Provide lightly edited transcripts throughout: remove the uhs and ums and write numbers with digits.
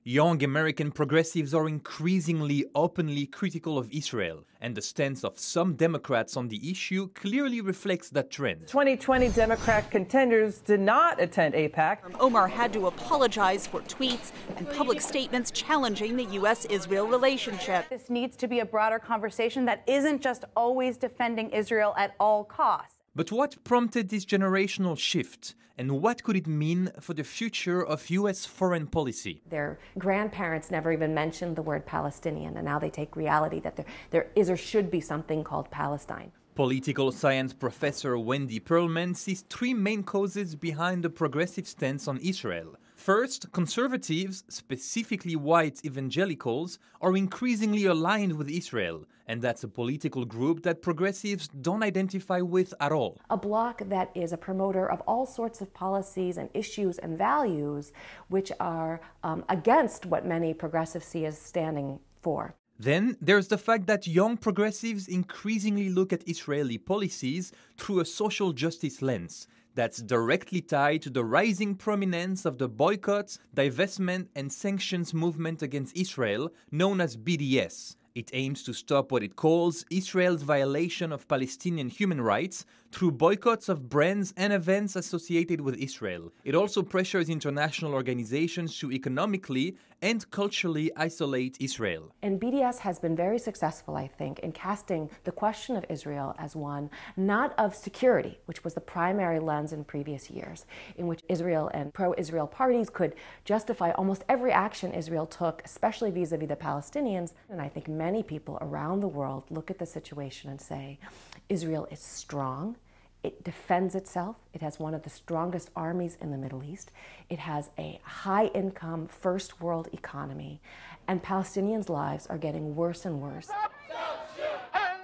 Young American progressives are increasingly openly critical of Israel, and the stance of some Democrats on the issue clearly reflects that trend. 2020 Democrat contenders did not attend AIPAC. Omar had to apologize for tweets and public statements challenging the U.S.-Israel relationship. This needs to be a broader conversation that isn't just always defending Israel at all costs. But what prompted this generational shift, and what could it mean for the future of U.S. foreign policy? Their grandparents never even mentioned the word Palestinian, and now they take reality that there is or should be something called Palestine. Political science professor Wendy Perlman sees three main causes behind the progressive stance on Israel. First, conservatives, specifically white evangelicals, are increasingly aligned with Israel, and that's a political group that progressives don't identify with at all. A bloc that is a promoter of all sorts of policies and issues and values which are against what many progressives see as standing for. Then there's the fact that young progressives increasingly look at Israeli policies through a social justice lens that's directly tied to the rising prominence of the boycott, divestment, and sanctions movement against Israel, known as BDS. It aims to stop what it calls Israel's violation of Palestinian human rights through boycotts of brands and events associated with Israel. It also pressures international organizations to economically and culturally isolate Israel. And BDS has been very successful, I think, in casting the question of Israel as one not of security, which was the primary lens in previous years, in which Israel and pro-Israel parties could justify almost every action Israel took, especially vis-a-vis the Palestinians. And I think many people around the world look at the situation and say, Israel is strong. It defends itself. It has one of the strongest armies in the Middle East. It has a high-income, first-world economy. And Palestinians' lives are getting worse and worse.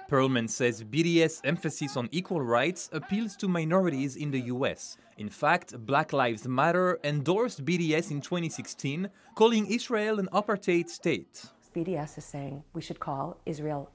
Perlman says BDS' emphasis on equal rights appeals to minorities in the US. In fact, Black Lives Matter endorsed BDS in 2016, calling Israel an apartheid state. BDS is saying we should call Israel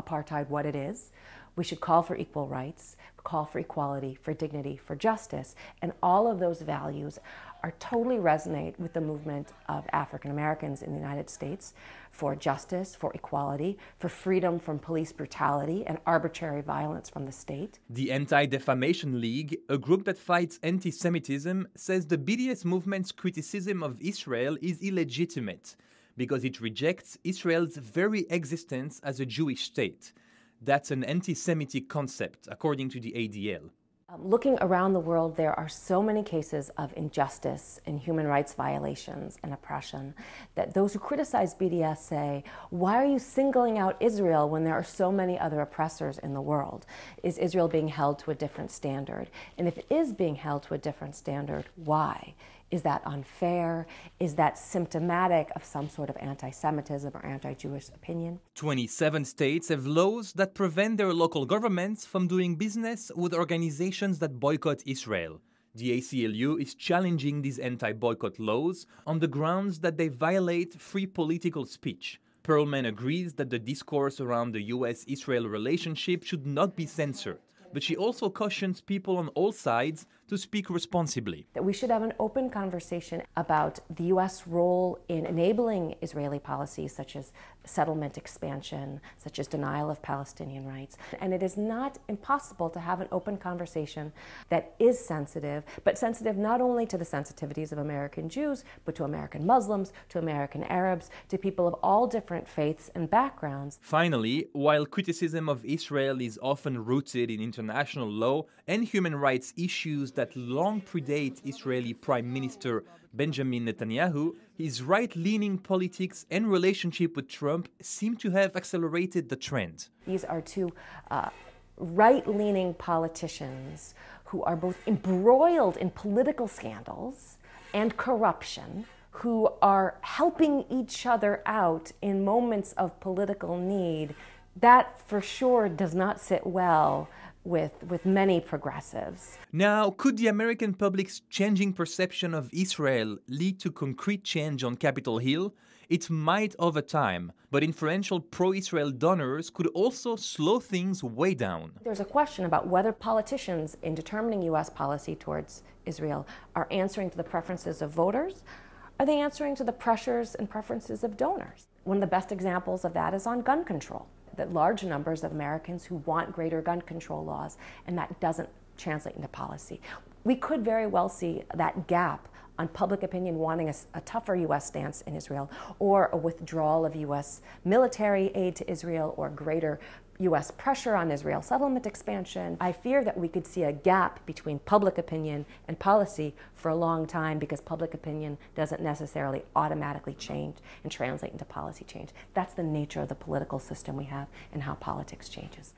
apartheid what it is. We should call for equal rights, call for equality, for dignity, for justice, and all of those values are totally resonate with the movement of African Americans in the United States for justice, for equality, for freedom from police brutality and arbitrary violence from the state. The Anti-Defamation League, a group that fights anti-Semitism, says the BDS movement's criticism of Israel is illegitimate because it rejects Israel's very existence as a Jewish state. That's an anti-Semitic concept, according to the ADL. Looking around the world, there are so many cases of injustice and human rights violations and oppression that those who criticize BDS say, why are you singling out Israel when there are so many other oppressors in the world? Is Israel being held to a different standard? And if it is being held to a different standard, why? Is that unfair? Is that symptomatic of some sort of anti-Semitism or anti-Jewish opinion? 27 states have laws that prevent their local governments from doing business with organizations that boycott Israel. The ACLU is challenging these anti-boycott laws on the grounds that they violate free political speech. Perlman agrees that the discourse around the US-Israel relationship should not be censored, but she also cautions people on all sides to speak responsibly. That we should have an open conversation about the U.S. role in enabling Israeli policies such as settlement expansion, such as denial of Palestinian rights. And it is not impossible to have an open conversation that is sensitive, but sensitive not only to the sensitivities of American Jews, but to American Muslims, to American Arabs, to people of all different faiths and backgrounds. Finally, while criticism of Israel is often rooted in international law and human rights issues that long predate Israeli Prime Minister Benjamin Netanyahu, his right-leaning politics and relationship with Trump seem to have accelerated the trend. These are two right-leaning politicians who are both embroiled in political scandals and corruption, who are helping each other out in moments of political need. That for sure does not sit well with many progressives. Now, could the American public's changing perception of Israel lead to concrete change on Capitol Hill? It might over time, but influential pro-Israel donors could also slow things way down. There's a question about whether politicians in determining U.S. policy towards Israel are answering to the preferences of voters, Are they answering to the pressures and preferences of donors? One of the best examples of that is on gun control. That large numbers of Americans who want greater gun control laws, and that doesn't translate into policy. We could very well see that gap on public opinion wanting a tougher U.S. stance in Israel, or a withdrawal of U.S. military aid to Israel, or greater U.S. pressure on Israel settlement expansion. I fear that we could see a gap between public opinion and policy for a long time, because public opinion doesn't necessarily automatically change and translate into policy change. That's the nature of the political system we have and how politics changes.